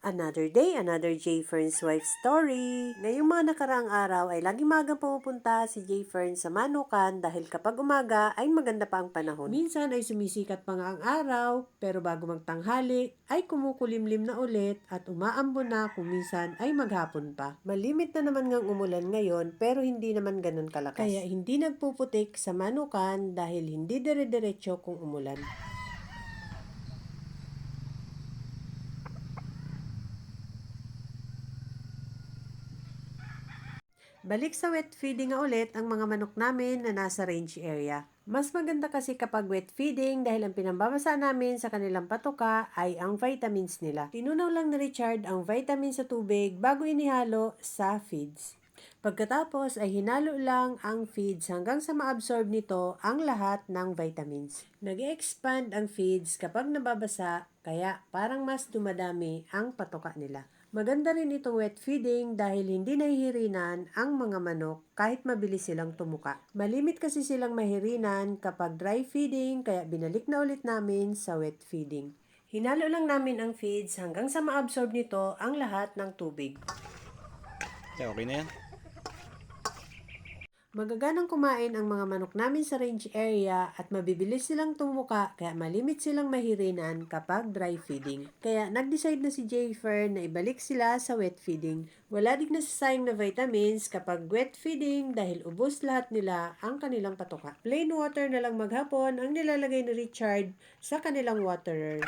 Another day, another J. Fern's wife story. Ngayong mga nakaraang araw ay lagi magang pumupunta si J. Fern sa Manukan dahil kapag umaga ay maganda pa ang panahon. Minsan ay sumisikat pa nga ang araw, pero bago magtanghali ay kumukulimlim na ulit at umaambon na kung minsan ay maghapon pa. Malimit na naman ngang umulan ngayon pero hindi naman ganun kalakas. Kaya hindi nagpuputik sa Manukan dahil hindi dire-diretso kung umulan. Balik sa wet feeding nga ulit ang mga manok namin na nasa range area. Mas maganda kasi kapag wet feeding dahil ang pinambabasa namin sa kanilang patuka ay ang vitamins nila. Tinunaw lang ni Richard ang vitamins sa tubig bago inihalo sa feeds. Pagkatapos ay hinalo lang ang feeds hanggang sa ma-absorb nito ang lahat ng vitamins. Nag-expand ang feeds kapag nababasa kaya parang mas dumadami ang patuka nila. Maganda rin itong wet feeding dahil hindi nahihirinan ang mga manok kahit mabilis silang tumuka. Malimit kasi silang mahirinan kapag dry feeding kaya binalik na ulit namin sa wet feeding. Hinalo lang namin ang feeds hanggang sa ma-absorb nito ang lahat ng tubig. Okay na yan. Magaganang kumain ang mga manok namin sa range area at mabibilis silang tumuka kaya malimit silang mahirinan kapag dry feeding. Kaya nag-decide na si J. Fern na ibalik sila sa wet feeding. Wala din nasasayang na vitamins kapag wet feeding dahil ubos lahat nila ang kanilang patuka. Plain water na lang maghapon ang nilalagay ni Richard sa kanilang waterer.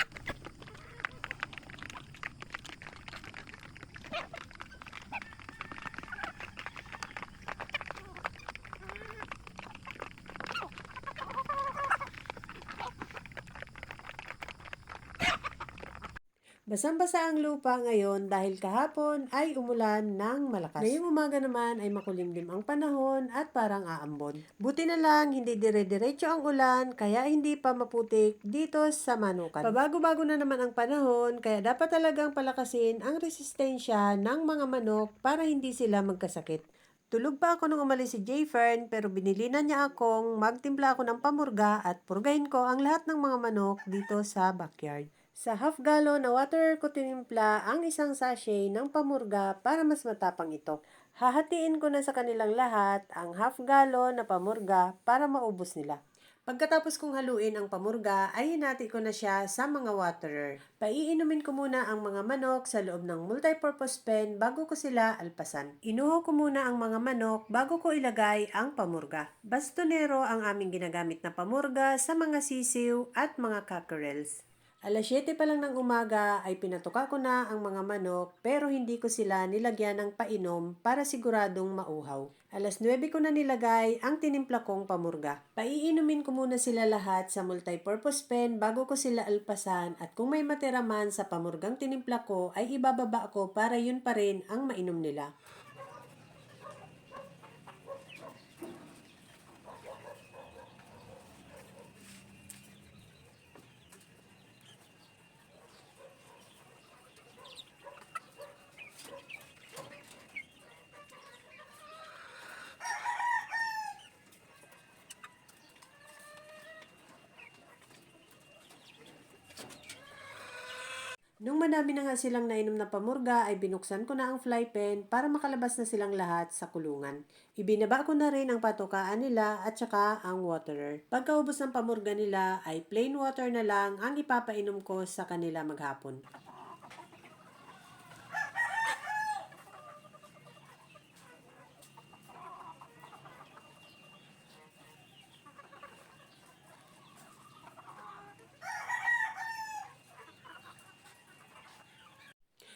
Basang-basa ang lupa ngayon dahil kahapon ay umulan ng malakas. Ngayong umaga naman ay makulimlim ang panahon at parang aambon. Buti na lang hindi dire-diretso ang ulan kaya hindi pa maputik dito sa Manukan. Pabago-bago na naman ang panahon kaya dapat talagang palakasin ang resistensya ng mga manok para hindi sila magkasakit. Tulog pa ako nung umalis si J. Fern pero binilinan niya akong magtimpla ako ng pamurga at purgahin ko ang lahat ng mga manok dito sa backyard. Sa half gallon na water ko tinimpla ang isang sachet ng pamurga para mas matapang ito. Hahatiin ko na sa kanilang lahat ang half gallon na pamurga para maubos nila. Pagkatapos kong haluin ang pamurga, ay hinati ko na siya sa mga waterer. Paiinumin ko muna ang mga manok sa loob ng multipurpose pen bago ko sila alpasan. Inuho ko muna ang mga manok bago ko ilagay ang pamurga. Bastonero ang aming ginagamit na pamurga sa mga sisiw at mga cockerels. Alas 7 pa lang ng umaga ay pinatuka ko na ang mga manok pero hindi ko sila nilagyan ng painom para siguradong mauhaw. Alas 9 ko na nilagay ang tinimpla kong pamurga. Paiinumin ko muna sila lahat sa multipurpose pen bago ko sila alpasan at kung may matira man sa pamurgang tinimpla ko ay ibababa ko para yun pa rin ang mainom nila. Nung madami na nga silang nainom na pamurga ay binuksan ko na ang fly pen para makalabas na silang lahat sa kulungan. Ibinaba ko na rin ang patukaan nila at saka ang waterer. Pagkaubos ng pamurga nila ay plain water na lang ang ipapainom ko sa kanila maghapon.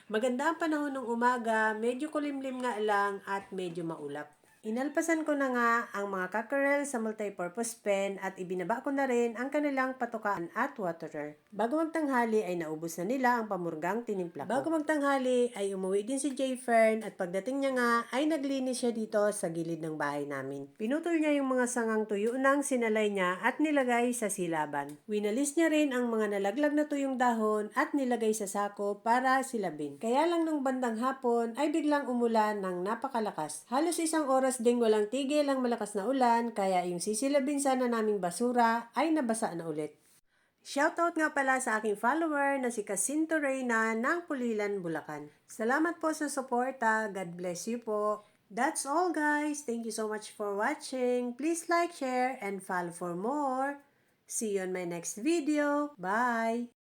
Maganda ang panahon ng umaga, medyo kulimlim nga lang at medyo maulap. Inalpasan ko na nga ang mga cockerel sa multipurpose pen at ibinaba ko na rin ang kanilang patukaan at waterer. Bago magtanghali ay naubos na nila ang pamurgang tinimpla ko. Bago magtanghali ay umuwi din si J. Fern at pagdating niya nga ay naglinis siya dito sa gilid ng bahay namin. Pinutol niya yung mga sangang tuyo ng sinalay niya at nilagay sa silaban. Winalis niya rin ang mga nalaglag na tuyong dahon at nilagay sa sako para silabin. Kaya lang nung bandang hapon ay biglang umulan ng napakalakas. Halos isang oras ding walang tigil ang malakas na ulan kaya yung sisilabin sana naming basura ay nabasa na ulit. Shoutout nga pala sa aking follower na si Casinto Reyna ng Pulilan, Bulacan. Salamat po sa suporta. God bless you po. That's all guys. Thank you so much for watching. Please like, share, and follow for more. See you on my next video. Bye!